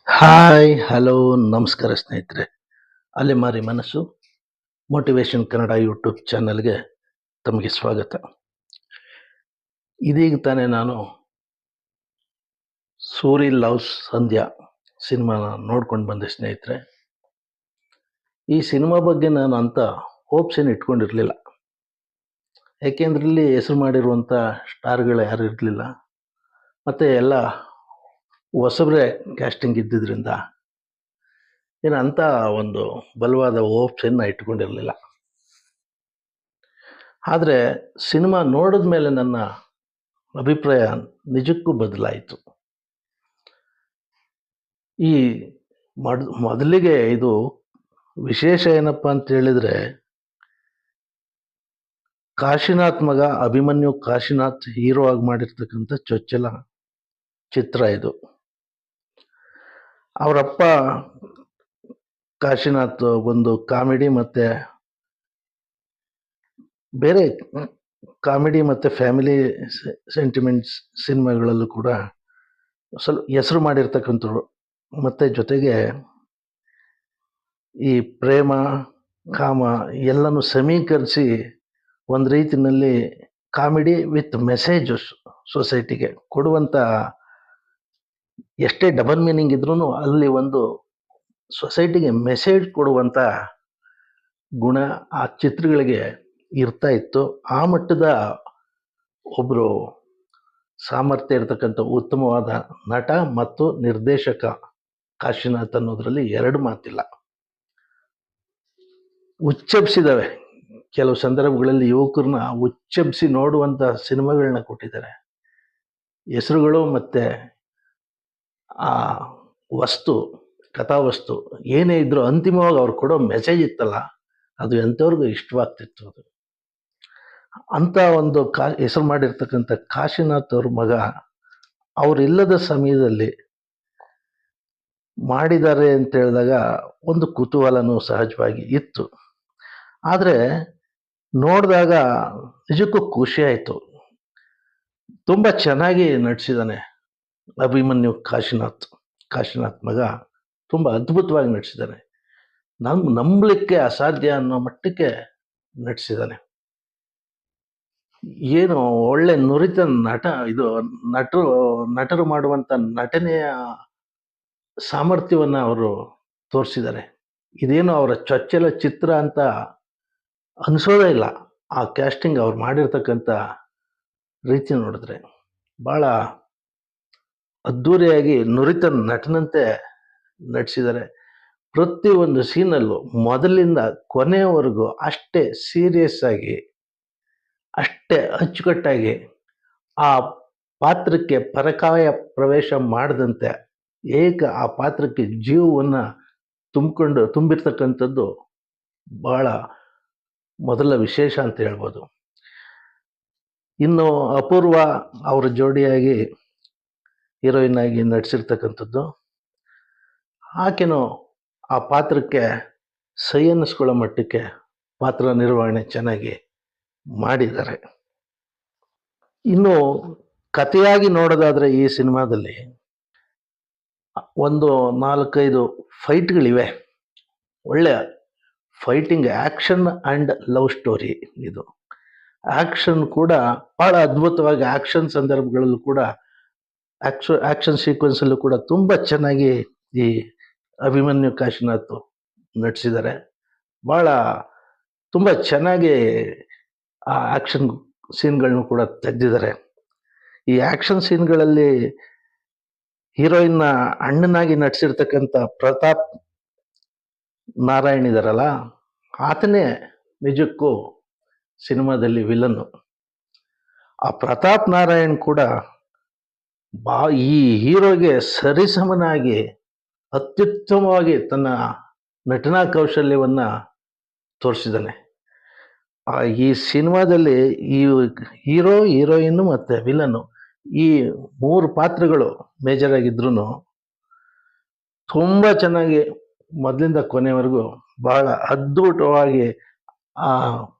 Hi hello ನಮಸ್ಕಾರ ಸ್ನೇಹಿತರೆ. ಅಲೆಮಾರಿ ಮನಸ್ಸು ಮೋಟಿವೇಶನ್ ಕನ್ನಡ ಯೂಟ್ಯೂಬ್ ಚಾನಲ್ಗೆ ತಮಗೆ ಸ್ವಾಗತ. ಇದೀಗ ತಾನೇ ನಾನು ಸೂರಿ ಲವ್ಸ್ ಸಂಧ್ಯಾ ಸಿನಿಮಾನ ನೋಡ್ಕೊಂಡು ಬಂದೆ ಸ್ನೇಹಿತರೆ. ಈ ಸಿನಿಮಾ ಬಗ್ಗೆ ನಾನು ಅಂತ ಹೋಪ್ಸ್ ಏನು ಇಟ್ಕೊಂಡಿರಲಿಲ್ಲ. ಯಾಕೆಂದ್ರೆ ಇಲ್ಲಿ ಹೆಸರು ಮಾಡಿರುವಂಥ ಸ್ಟಾರ್ಗಳು ಯಾರು ಇರಲಿಲ್ಲ, ಮತ್ತು ಎಲ್ಲ ಹೊಸಬ್ರೆ ಕ್ಯಾಸ್ಟಿಂಗ್ ಇದ್ದಿದ್ದರಿಂದ ಏನು ಅಂತ ಒಂದು ಬಲವಾದ ಹೋಪ್ಸ್ ಏನು ಇಟ್ಕೊಂಡಿರಲಿಲ್ಲ. ಆದರೆ ಸಿನಿಮಾ ನೋಡಿದ ಮೇಲೆ ನನ್ನ ಅಭಿಪ್ರಾಯ ನಿಜಕ್ಕೂ ಬದಲಾಯಿತು. ಈ ಮೊದಲಿಗೆ ಇದು ವಿಶೇಷ ಏನಪ್ಪ ಅಂತ ಹೇಳಿದರೆ, ಕಾಶಿನಾಥ್ ಮಗ ಅಭಿಮನ್ಯು ಕಾಶಿನಾಥ್ ಹೀರೋ ಆಗಿ ಮಾಡಿರ್ತಕ್ಕಂಥ ಚೊಚ್ಚಲ ಚಿತ್ರ ಇದು. ಅವರಪ್ಪ ಕಾಶಿನಾಥ್ ಒಂದು ಕಾಮಿಡಿ ಮತ್ತು ಬೇರೆ ಕಾಮಿಡಿ ಮತ್ತು ಫ್ಯಾಮಿಲಿ ಸೆಂಟಿಮೆಂಟ್ಸ್ ಸಿನಿಮಾಗಳಲ್ಲೂ ಕೂಡ ಸ್ವಲ್ಪ ಹೆಸರು ಮಾಡಿರ್ತಕ್ಕಂಥವ್ರು. ಮತ್ತು ಜೊತೆಗೆ ಈ ಪ್ರೇಮ ಕಾಮ ಎಲ್ಲನೂ ಸಮೀಕರಿಸಿ ಒಂದು ರೀತಿಯಲ್ಲಿ ಕಾಮಿಡಿ ವಿತ್ ಮೆಸೇಜ್ ಸೊಸೈಟಿಗೆ ಕೊಡುವಂಥ, ಎಷ್ಟೇ ಡಬಲ್ ಮೀನಿಂಗ್ ಇದ್ರೂ ಅಲ್ಲಿ ಒಂದು ಸೊಸೈಟಿಗೆ ಮೆಸೇಜ್ ಕೊಡುವಂಥ ಗುಣ ಆ ಚಿತ್ರಗಳಿಗೆ ಇರ್ತಾ ಇತ್ತು. ಆ ಮಟ್ಟದ ಒಬ್ಬರು ಸಾಮರ್ಥ್ಯ ಇರತಕ್ಕಂಥ ಉತ್ತಮವಾದ ನಟ ಮತ್ತು ನಿರ್ದೇಶಕ ಕಾಶಿನಾಥ್ ಅನ್ನೋದ್ರಲ್ಲಿ ಎರಡು ಮಾತಿಲ್ಲ. ಉಚ್ಚೆಬ್ಸಿದಾವೆ, ಕೆಲವು ಸಂದರ್ಭಗಳಲ್ಲಿ ಯುವಕರನ್ನ ಉಚ್ಚೆಬ್ಸಿ ನೋಡುವಂಥ ಸಿನಿಮಾಗಳನ್ನ ಕೊಟ್ಟಿದ್ದಾರೆ. ಹೆಸರುಗಳು ಮತ್ತು ಆ ವಸ್ತು, ಕಥಾವಸ್ತು ಏನೇ ಇದ್ರೂ ಅಂತಿಮವಾಗಿ ಅವ್ರು ಕೊಡೋ ಮೆಸೇಜ್ ಇತ್ತಲ್ಲ, ಅದು ಎಂಥವ್ರಿಗೂ ಇಷ್ಟವಾಗ್ತಿತ್ತು. ಅದು ಅಂಥ ಒಂದು ಹೆಸರು ಮಾಡಿರ್ತಕ್ಕಂಥ ಕಾಶಿನಾಥ್ ಅವ್ರ ಮಗ ಅವರಿಲ್ಲದ ಸಮಯದಲ್ಲಿ ಮಾಡಿದ್ದಾರೆ ಅಂತ ಹೇಳಿದಾಗ ಒಂದು ಕುತೂಹಲನೂ ಸಹಜವಾಗಿ ಇತ್ತು. ಆದರೆ ನೋಡಿದಾಗ ನಿಜಕ್ಕೂ ಖುಷಿ ಆಯಿತು. ತುಂಬ ಚೆನ್ನಾಗಿ ನಟಿಸಿದ್ದಾನೆ ಅಭಿಮನ್ಯು ಕಾಶಿನಾಥ್ ಮಗ ತುಂಬ ಅದ್ಭುತವಾಗಿ ನಟಿಸಿದ್ದಾನೆ. ನಂಬಲಿಕ್ಕೆ ಅಸಾಧ್ಯ ಅನ್ನೋ ಮಟ್ಟಕ್ಕೆ ನಟಿಸಿದ್ದಾನೆ. ಏನು ಒಳ್ಳೆ ನುರಿತ ನಟ. ಇದು ನಟರು ಮಾಡುವಂಥ ನಟನೆಯ ಸಾಮರ್ಥ್ಯವನ್ನು ಅವರು ತೋರಿಸಿದ್ದಾರೆ. ಇದೇನು ಅವರ ಚೊಚ್ಚಲ ಚಿತ್ರ ಅಂತ ಅನಿಸೋದೇ ಇಲ್ಲ. ಆ ಕ್ಯಾಸ್ಟಿಂಗ್ ಅವ್ರು ಮಾಡಿರ್ತಕ್ಕಂಥ ರೀತಿ ನೋಡಿದ್ರೆ ಭಾಳ ಅದ್ಧೂರಿಯಾಗಿ ನುರಿತ ನಟನಂತೆ ನಟಿಸಿದ್ದಾರೆ. ಪ್ರತಿಯೊಂದು ಸೀನಲ್ಲೂ ಮೊದಲಿಂದ ಕೊನೆಯವರೆಗೂ ಅಷ್ಟೇ ಸೀರಿಯಸ್ ಆಗಿ, ಅಷ್ಟೇ ಅಚ್ಚುಕಟ್ಟಾಗಿ ಆ ಪಾತ್ರಕ್ಕೆ ಪರಕಾಯ ಪ್ರವೇಶ ಮಾಡದಂತೆ ಆ ಪಾತ್ರಕ್ಕೆ ಜೀವವನ್ನು ತುಂಬಿರ್ತಕ್ಕಂಥದ್ದು ಬಹಳ ಮೊದಲ ವಿಶೇಷ ಅಂತ ಹೇಳ್ಬೋದು. ಇನ್ನು ಅಪೂರ್ವ ಅವರ ಜೋಡಿಯಾಗಿ ಹೀರೋಯಿನ್ ಆಗಿ ನಟಿಸಿರ್ತಕ್ಕಂಥದ್ದು, ಆಕೆನೂ ಆ ಪಾತ್ರಕ್ಕೆ ಸೈ ಅನ್ನಿಸ್ಕೊಳ್ಳೋ ಮಟ್ಟಕ್ಕೆ ಪಾತ್ರ ನಿರ್ವಹಣೆ ಚೆನ್ನಾಗಿ ಮಾಡಿದ್ದಾರೆ. ಇನ್ನು ಕಥೆಯಾಗಿ ನೋಡೋದಾದರೆ ಈ ಸಿನಿಮಾದಲ್ಲಿ ಒಂದು 4-5 ಫೈಟ್ಗಳಿವೆ. ಒಳ್ಳೆಯ fighting, action and love story ಇದು. ಆ್ಯಕ್ಷನ್ ಕೂಡ ಭಾಳ ಅದ್ಭುತವಾಗಿ, ಆ್ಯಕ್ಷನ್ ಸಂದರ್ಭಗಳಲ್ಲೂ ಕೂಡ ಆ್ಯಕ್ಷನ್ ಸೀಕ್ವೆನ್ಸಲ್ಲೂ ಕೂಡ ತುಂಬ ಚೆನ್ನಾಗಿ ಈ ಅಭಿಮನ್ಯು ಕಾಶಿನಾಥ್ ನಟಿಸಿದ್ದಾರೆ. ಭಾಳ ತುಂಬ ಚೆನ್ನಾಗಿ ಆ ಆ್ಯಕ್ಷನ್ ಸೀನ್ಗಳನ್ನು ಕೂಡ ತೆಗೆದಿದ್ದಾರೆ. ಈ ಆ್ಯಕ್ಷನ್ ಸೀನ್ಗಳಲ್ಲಿ ಹೀರೋಯಿನ್ನ ಅಣ್ಣನಾಗಿ ನಟಿಸಿರ್ತಕ್ಕಂಥ ಪ್ರತಾಪ್ ನಾರಾಯಣ್ ಇದ್ದಾರಲ್ಲ, ಆತನೇ ನಿಜಕ್ಕೂ ಸಿನಿಮಾದಲ್ಲಿ ವಿಲನ್ನು. ಆ ಪ್ರತಾಪ್ ನಾರಾಯಣ್ ಕೂಡ ಈ ಹೀರೋಗೆ ಸರಿಸಮನಾಗಿ ಅತ್ಯುತ್ತಮವಾಗಿ ತನ್ನ ನಟನಾ ಕೌಶಲ್ಯವನ್ನು ತೋರಿಸಿದ್ದಾನೆ. ಈ ಸಿನಿಮಾದಲ್ಲಿ ಈ ಹೀರೋ, ಹೀರೋಯಿನ್ನು ಮತ್ತು ವಿಲನ್ನು ಈ 3 ಪಾತ್ರಗಳು ಮೇಜರ್ ಆಗಿದ್ರೂ ತುಂಬ ಚೆನ್ನಾಗಿ ಮೊದಲಿಂದ ಕೊನೆಯವರೆಗೂ ಬಹಳ ಅದ್ಭುತವಾಗಿ ಆ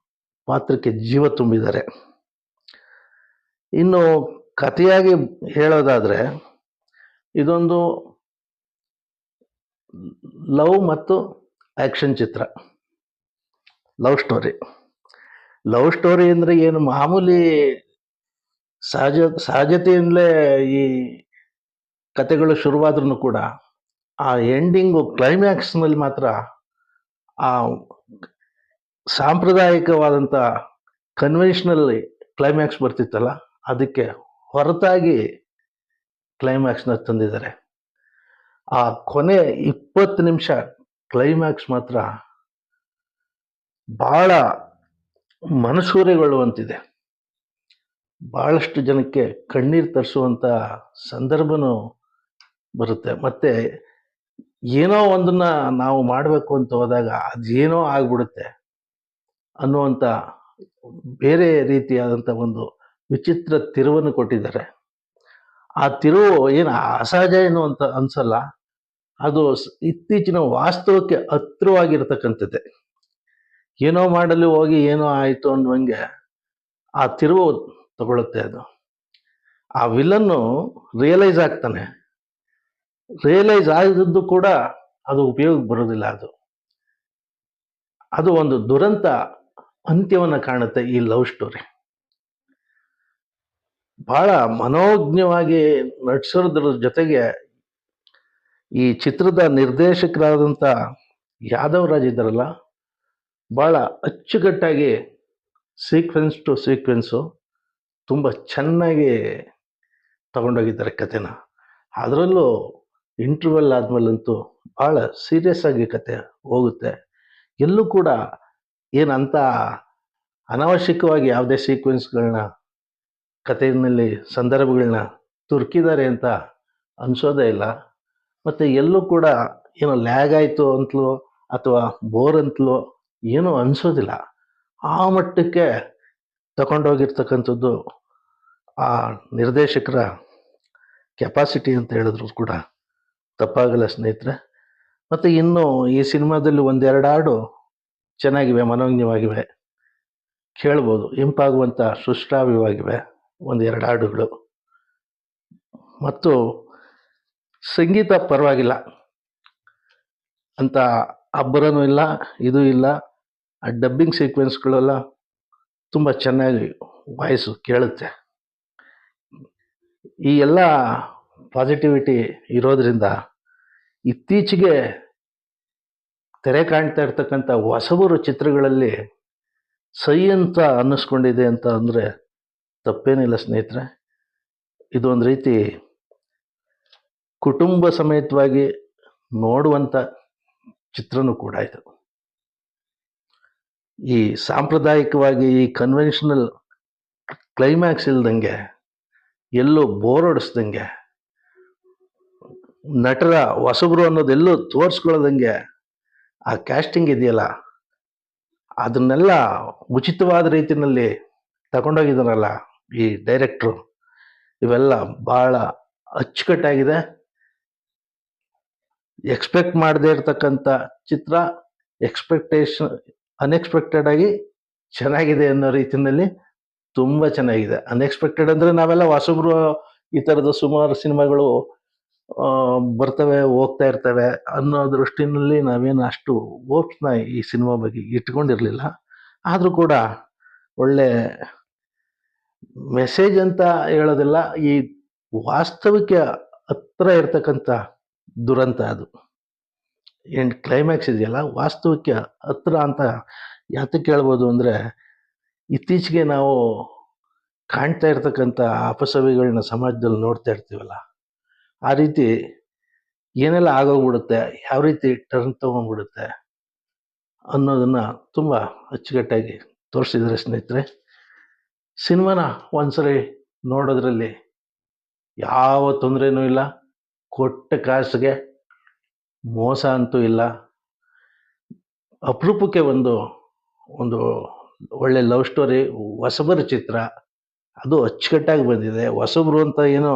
ಪಾತ್ರಕ್ಕೆ ಜೀವ ತುಂಬಿದ್ದಾರೆ. ಇನ್ನು ಕಥೆಯಾಗಿ ಹೇಳೋದಾದರೆ, ಇದೊಂದು ಲವ್ ಮತ್ತು ಆ್ಯಕ್ಷನ್ ಚಿತ್ರ. Love story. ಲವ್ ಸ್ಟೋರಿ ಅಂದರೆ ಏನು ಮಾಮೂಲಿ ಸಹಜತೆಯಿಂದಲೇ ಈ ಕತೆಗಳು ಶುರುವಾದ್ರೂ ಕೂಡ ಆ ಎಂಡಿಂಗು ಕ್ಲೈಮ್ಯಾಕ್ಸ್ನಲ್ಲಿ ಮಾತ್ರ ಆ ಸಾಂಪ್ರದಾಯಿಕವಾದಂಥ ಕನ್ವೆನ್ಷನಲ್ ಕ್ಲೈಮ್ಯಾಕ್ಸ್ ಬರ್ತಿತ್ತಲ್ಲ, ಅದಕ್ಕೆ ಹೊರತಾಗಿ ಕ್ಲೈಮ್ಯಾಕ್ಸ್ನ ತಂದಿದ್ದಾರೆ. ಆ ಕೊನೆ 20 ನಿಮಿಷ ಕ್ಲೈಮ್ಯಾಕ್ಸ್ ಮಾತ್ರ ಬಹಳ ಮನಸೂರೆಗೊಳ್ಳುವಂತಿದೆ. ಬಹಳಷ್ಟು ಜನಕ್ಕೆ ಕಣ್ಣೀರು ತರಿಸುವಂಥ ಸಂದರ್ಭನೂ ಬರುತ್ತೆ. ಮತ್ತೆ ಏನೋ ಒಂದನ್ನ ನಾವು ಮಾಡಬೇಕು ಅಂತ ಹೋದಾಗ ಅದೇನೋ ಆಗ್ಬಿಡುತ್ತೆ ಅನ್ನುವಂಥ ಬೇರೆ ರೀತಿಯಾದಂಥ ಒಂದು ವಿಚಿತ್ರ ತಿರುವನ್ನು ಕೊಟ್ಟಿದ್ದಾರೆ. ಆ ತಿರುವು ಏನು ಅಸಹಜ ಏನು ಅಂತ ಅನ್ಸಲ್ಲ, ಅದು ಇತ್ತೀಚಿನ ವಾಸ್ತವಕ್ಕೆ ಹತ್ತಿರವಾಗಿರ್ತಕ್ಕಂಥದ್ದೇ. ಏನೋ ಮಾಡಲು ಹೋಗಿ ಏನೋ ಆಯಿತು ಅನ್ನುವಂಗೆ ಆ ತಿರುವು ತಗೊಳುತ್ತೆ ಅದು. ಆ ವಿಲನ್ನು ರಿಯಲೈಸ್ ಆಗ್ತಾನೆ. ರಿಯಲೈಸ್ ಆಗಿದ್ದು ಕೂಡ ಅದು ಉಪಯೋಗಕ್ಕೆ ಬರೋದಿಲ್ಲ. ಅದು ಒಂದು ದುರಂತ ಅಂತ್ಯವನ್ನು ಕಾಣುತ್ತೆ ಈ ಲವ್ ಸ್ಟೋರಿ. ಬಹಳ ಮನೋಜ್ಞವಾಗಿ ನಟಿಸೋದ್ರ ಜೊತೆಗೆ ಈ ಚಿತ್ರದ ನಿರ್ದೇಶಕರಾದಂಥ ಯಾದವ್ ರಾಜ್ ಇದ್ದಾರಲ್ಲ, ಬಹಳ ಅಚ್ಚುಕಟ್ಟಾಗಿ ಸೀಕ್ವೆನ್ಸ್ ಟು ಸೀಕ್ವೆನ್ಸು ತುಂಬ ಚೆನ್ನಾಗಿ ತಗೊಂಡೋಗಿದ್ದಾರೆ ಕತೆನ. ಅದರಲ್ಲೂ ಇಂಟರ್ವೆಲ್ ಆದಮೇಲಂತೂ ಭಾಳ ಸೀರಿಯಸ್ ಆಗಿ ಕತೆ ಹೋಗುತ್ತೆ. ಎಲ್ಲೂ ಕೂಡ ಏನಂತ ಅನಾವಶ್ಯಕವಾಗಿ ಯಾವುದೇ ಸೀಕ್ವೆನ್ಸ್ಗಳನ್ನ ಕಥೆಯಲ್ಲಿ ಸಂದರ್ಭಗಳನ್ನ ತುರ್ಕಿದ್ದಾರೆ ಅಂತ ಅನಿಸೋದೇ ಇಲ್ಲ. ಮತ್ತು ಎಲ್ಲೂ ಕೂಡ ಏನೋ ಲ್ಯಾಗ್ ಆಯಿತು ಅಂತಲೋ ಅಥವಾ ಬೋರ್ ಅಂತಲೋ ಏನೂ ಅನಿಸೋದಿಲ್ಲ. ಆ ಮಟ್ಟಕ್ಕೆ ತಗೊಂಡೋಗಿರ್ತಕ್ಕಂಥದ್ದು ಆ ನಿರ್ದೇಶಕರ ಕೆಪಾಸಿಟಿ ಅಂತ ಹೇಳಿದ್ರು ಕೂಡ ತಪ್ಪಾಗಲ್ಲ ಸ್ನೇಹಿತರೆ. ಮತ್ತು ಇನ್ನು ಈ ಸಿನಿಮಾದಲ್ಲಿ ಒಂದೆರಡು ಹಾಡು ಚೆನ್ನಾಗಿವೆ, ಮನೋಜ್ಞವಾಗಿವೆ, ಕೇಳ್ಬೋದು, ಇಂಪಾಗುವಂಥ ಸುಶ್ರಾವ್ಯವಾಗಿವೆ ಒಂದೆರಡು ಹಾಡುಗಳು. ಮತ್ತು ಸಂಗೀತ ಪರವಾಗಿಲ್ಲ ಅಂತ ಅಬ್ಬರನೂ ಇಲ್ಲ, ಇದು ಇಲ್ಲ. ಆ ಡಬ್ಬಿಂಗ್ ಸೀಕ್ವೆನ್ಸ್ಗಳೆಲ್ಲ ತುಂಬ ಚೆನ್ನಾಗಿ ವಾಯ್ಸು ಕೇಳುತ್ತೆ. ಈ ಎಲ್ಲ ಪಾಸಿಟಿವಿಟಿ ಇರೋದ್ರಿಂದ ಇತ್ತೀಚೆಗೆ ತೆರೆ ಕಾಣ್ತಾ ಇರ್ತಕ್ಕಂಥ ಹೊಸಬರು ಚಿತ್ರಗಳಲ್ಲಿ ಸೈ ಅಂತ ಅನ್ನಿಸ್ಕೊಂಡಿದೆ ಅಂತ ಅಂದರೆ ತಪ್ಪೇನಿಲ್ಲ ಸ್ನೇಹಿತರೆ. ಇದೊಂದು ರೀತಿ ಕುಟುಂಬ ಸಮೇತವಾಗಿ ನೋಡುವಂಥ ಚಿತ್ರನೂ ಕೂಡ ಇದು. ಈ ಸಾಂಪ್ರದಾಯಿಕವಾಗಿ ಈ ಕನ್ವೆನ್ಷನಲ್ ಕ್ಲೈಮ್ಯಾಕ್ಸ್ ಇಲ್ದಂಗೆ, ಎಲ್ಲೂ ಬೋರ್ ಹೊಡಿಸ್ದಂಗೆ, ನಟರ ಹೊಸಬರು ಅನ್ನೋದೆಲ್ಲೂ ತೋರಿಸ್ಕೊಳ್ಳೋದಂಗೆ ಆ ಕ್ಯಾಸ್ಟಿಂಗ್ ಇದೆಯಲ್ಲ, ಅದನ್ನೆಲ್ಲ ಉಚಿತವಾದ ರೀತಿಯಲ್ಲಿ ತಗೊಂಡೋಗಿದ್ದಾರಲ್ಲ ಈ ಡೈರೆಕ್ಟ್ರು, ಇವೆಲ್ಲ ಭಾಳ ಅಚ್ಚುಕಟ್ಟಾಗಿದೆ. ಎಕ್ಸ್ಪೆಕ್ಟ್ ಮಾಡದೇ ಇರತಕ್ಕಂಥ ಚಿತ್ರ ಅನ್ಎಕ್ಸ್ಪೆಕ್ಟೆಡ್ ಆಗಿ ಚೆನ್ನಾಗಿದೆ ಅನ್ನೋ ರೀತಿಯಲ್ಲಿ ತುಂಬ ಚೆನ್ನಾಗಿದೆ. ಅನ್ಎಕ್ಸ್ಪೆಕ್ಟೆಡ್ ಅಂದರೆ ನಾವೆಲ್ಲ ಹೊಸಬ್ರು ಈ ಥರದ ಸುಮಾರು ಸಿನಿಮಾಗಳು ಬರ್ತವೆ ಹೋಗ್ತಾ ಇರ್ತವೆ ಅನ್ನೋ ದೃಷ್ಟಿನಲ್ಲಿ ನಾವೇನು ಅಷ್ಟು ಹೋಪ್ಸ್ನ ಈ ಸಿನಿಮಾ ಬಗ್ಗೆ ಇಟ್ಕೊಂಡಿರಲಿಲ್ಲ. ಆದರೂ ಕೂಡ ಒಳ್ಳೆ ಮೆಸೇಜ್ ಅಂತ ಹೇಳೋದಿಲ್ಲ, ಈ ವಾಸ್ತವಕ್ಕೆ ಹತ್ರ ಇರ್ತಕ್ಕಂಥ ದುರಂತ ಅದು. ಎಂಡ್ ಕ್ಲೈಮ್ಯಾಕ್ಸ್ ಇದೆಯಲ್ಲ, ವಾಸ್ತವಕ್ಕೆ ಹತ್ರ ಅಂತ ಯಾತಕ್ಕೆ ಹೇಳ್ಬೋದು ಅಂದರೆ, ಇತ್ತೀಚೆಗೆ ನಾವು ಕಾಣ್ತಾ ಇರ್ತಕ್ಕಂಥ ಅಪಸವ್ಯಗಳನ್ನ ಸಮಾಜದಲ್ಲಿ ನೋಡ್ತಾ ಇರ್ತೀವಲ್ಲ, ಆ ರೀತಿ ಏನೆಲ್ಲ ಆಗೋಗ್ಬಿಡುತ್ತೆ, ಯಾವ ರೀತಿ ಟರ್ನ್ ತೊಗೊಂಡ್ಬಿಡುತ್ತೆ ಅನ್ನೋದನ್ನು ತುಂಬ ಅಚ್ಚುಕಟ್ಟಾಗಿ ತೋರಿಸಿದ್ದಾರೆ ಸ್ನೇಹಿತರೆ. ಸಿನಿಮಾನ ಒಂದ್ಸರಿ ನೋಡೋದ್ರಲ್ಲಿ ಯಾವ ತೊಂದರೆನೂ ಇಲ್ಲ, ಕೊಟ್ಟ ಕಾಸಿಗೆ ಮೋಸ ಅಂತೂ ಇಲ್ಲ. ಅಪರೂಪಕ್ಕೆ ಒಂದು ಒಳ್ಳೆ ಲವ್ ಸ್ಟೋರಿ, ಹೊಸಬರ ಚಿತ್ರ, ಅದು ಅಚ್ಚುಕಟ್ಟಾಗಿ ಬಂದಿದೆ. ಹೊಸಬ್ರು ಅಂತ ಏನೋ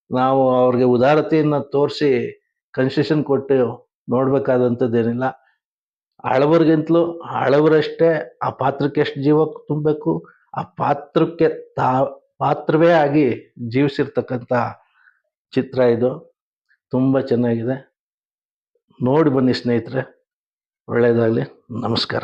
ನಾವು ಅವ್ರಿಗೆ ಉದಾರತೆಯನ್ನು ತೋರಿಸಿ ಕನ್ಸೆಷನ್ ಕೊಟ್ಟು ನೋಡಬೇಕಾದಂಥದ್ದೇನಿಲ್ಲ. ಹಳಬರಿಗಿಂತಲೂ ಹಳಬರಷ್ಟೇ ಆ ಪಾತ್ರಕ್ಕೆ ಎಷ್ಟು ಜೀವ ತುಂಬಬೇಕು, ಆ ಪಾತ್ರಕ್ಕೆ ಪಾತ್ರವೇ ಆಗಿ ಜೀವಿಸಿರ್ತಕ್ಕಂಥ ಚಿತ್ರ ಇದು. ತುಂಬ ಚೆನ್ನಾಗಿದೆ. ನೋಡಿ ಬನ್ನಿ ಸ್ನೇಹಿತರೆ. ಒಳ್ಳೆಯದಾಗಲಿ. ನಮಸ್ಕಾರ.